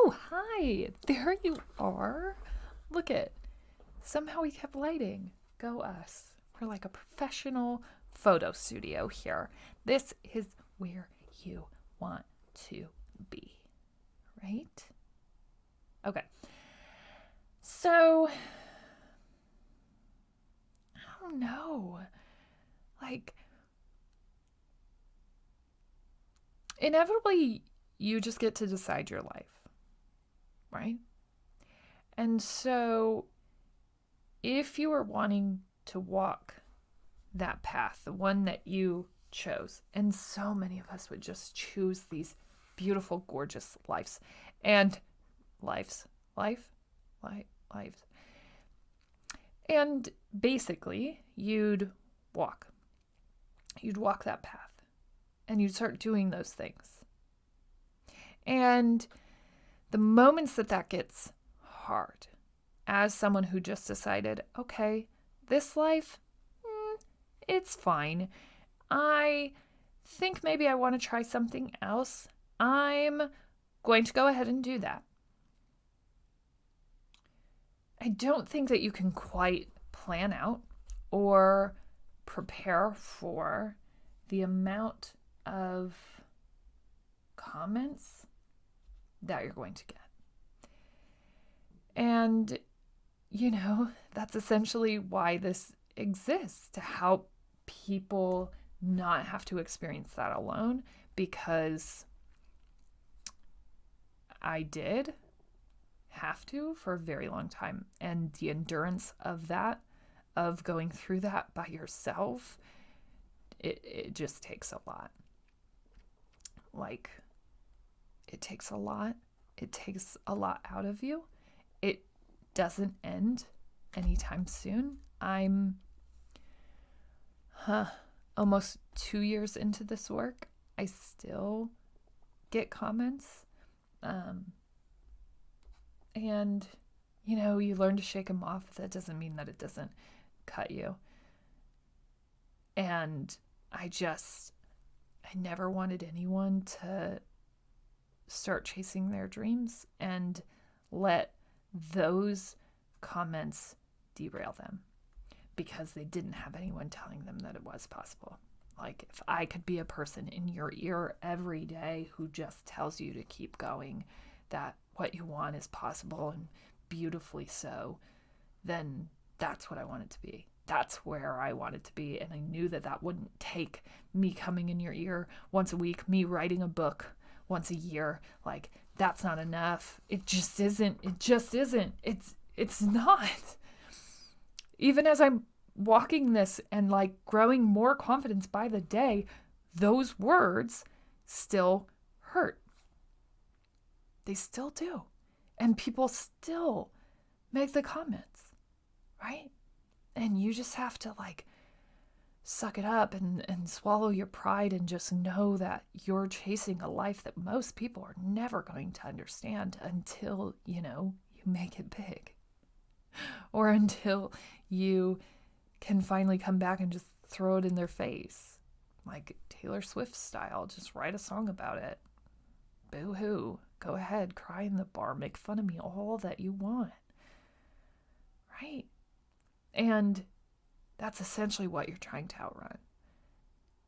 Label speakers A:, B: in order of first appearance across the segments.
A: Oh, hi. There you are. Look it. Somehow we kept lighting. Go us. We're like a professional photo studio here. This is where you want to be, right? Okay. So, I don't know. Like, inevitably, you just get to decide your life, right? And so, if you are wanting to walk that path, the one that you chose, and so many of us would just choose these beautiful, gorgeous lives and lives, life, lives. And basically, walk. You'd walk that path and you'd start doing those things. And the moments that gets hard, as someone who just decided, okay, this life, it's fine. I think maybe I want to try something else. I'm going to go ahead and do that. I don't think that you can quite plan out or prepare for the amount of comments that you're going to get. And, that's essentially why this exists, to help people not have to experience that alone, because I did have to for a very long time. And the endurance of that, of going through that by yourself, it just takes a lot. Like, it takes a lot. It takes a lot out of you. It doesn't end anytime soon. I'm almost 2 years into this work. I still get comments. And, you learn to shake them off. That doesn't mean that it doesn't cut you. And I never wanted anyone to start chasing their dreams and let those comments derail them because they didn't have anyone telling them that it was possible. Like, if I could be a person in your ear every day who just tells you to keep going, that what you want is possible and beautifully so, then that's what I wanted to be. That's where I wanted to be. And I knew that wouldn't take me coming in your ear once a week, me writing a book once a year. Like, that's not enough. It just isn't. It's not. Even as I'm walking this and growing more confidence by the day, those words still hurt. They still do. And people still make the comments, right? And you just have to suck it up and swallow your pride and just know that you're chasing a life that most people are never going to understand until, you make it big. Or until you can finally come back and just throw it in their face. Like Taylor Swift style, just write a song about it. Boo-hoo. Go ahead, cry in the bar, make fun of me, all that you want. Right? And that's essentially what you're trying to outrun.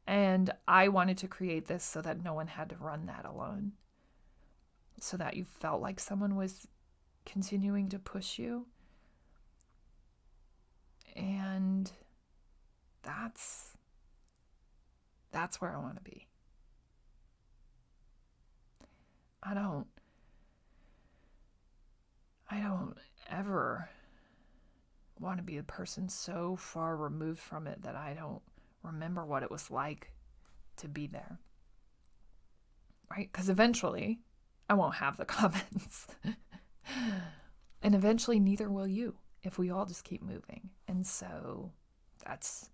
A: And I wanted to create this so that no one had to run that alone. So that you felt like someone was continuing to push you. And that's where I want to be. I don't ever want to be a person so far removed from it that I don't remember what it was like to be there. Right? Because eventually I won't have the comments. And eventually neither will you if we all just keep moving. And so that's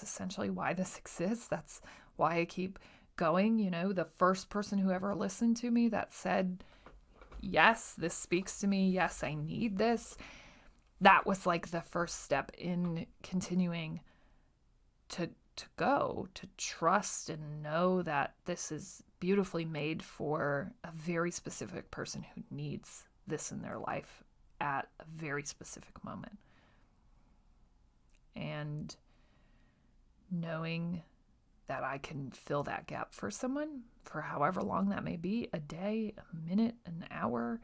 A: essentially why this exists. That's why I keep going. The first person who ever listened to me that said, yes, this speaks to me. Yes, I need this. That was the first step in continuing to to go, to trust and know that this is beautifully made for a very specific person who needs this in their life at a very specific moment. And knowing that I can fill that gap for someone for however long that may be, a day, a minute, an hour,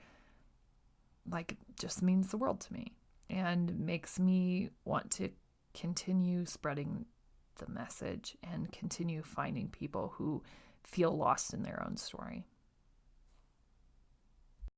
A: like, just means the world to me and makes me want to continue spreading the message and continue finding people who feel lost in their own story.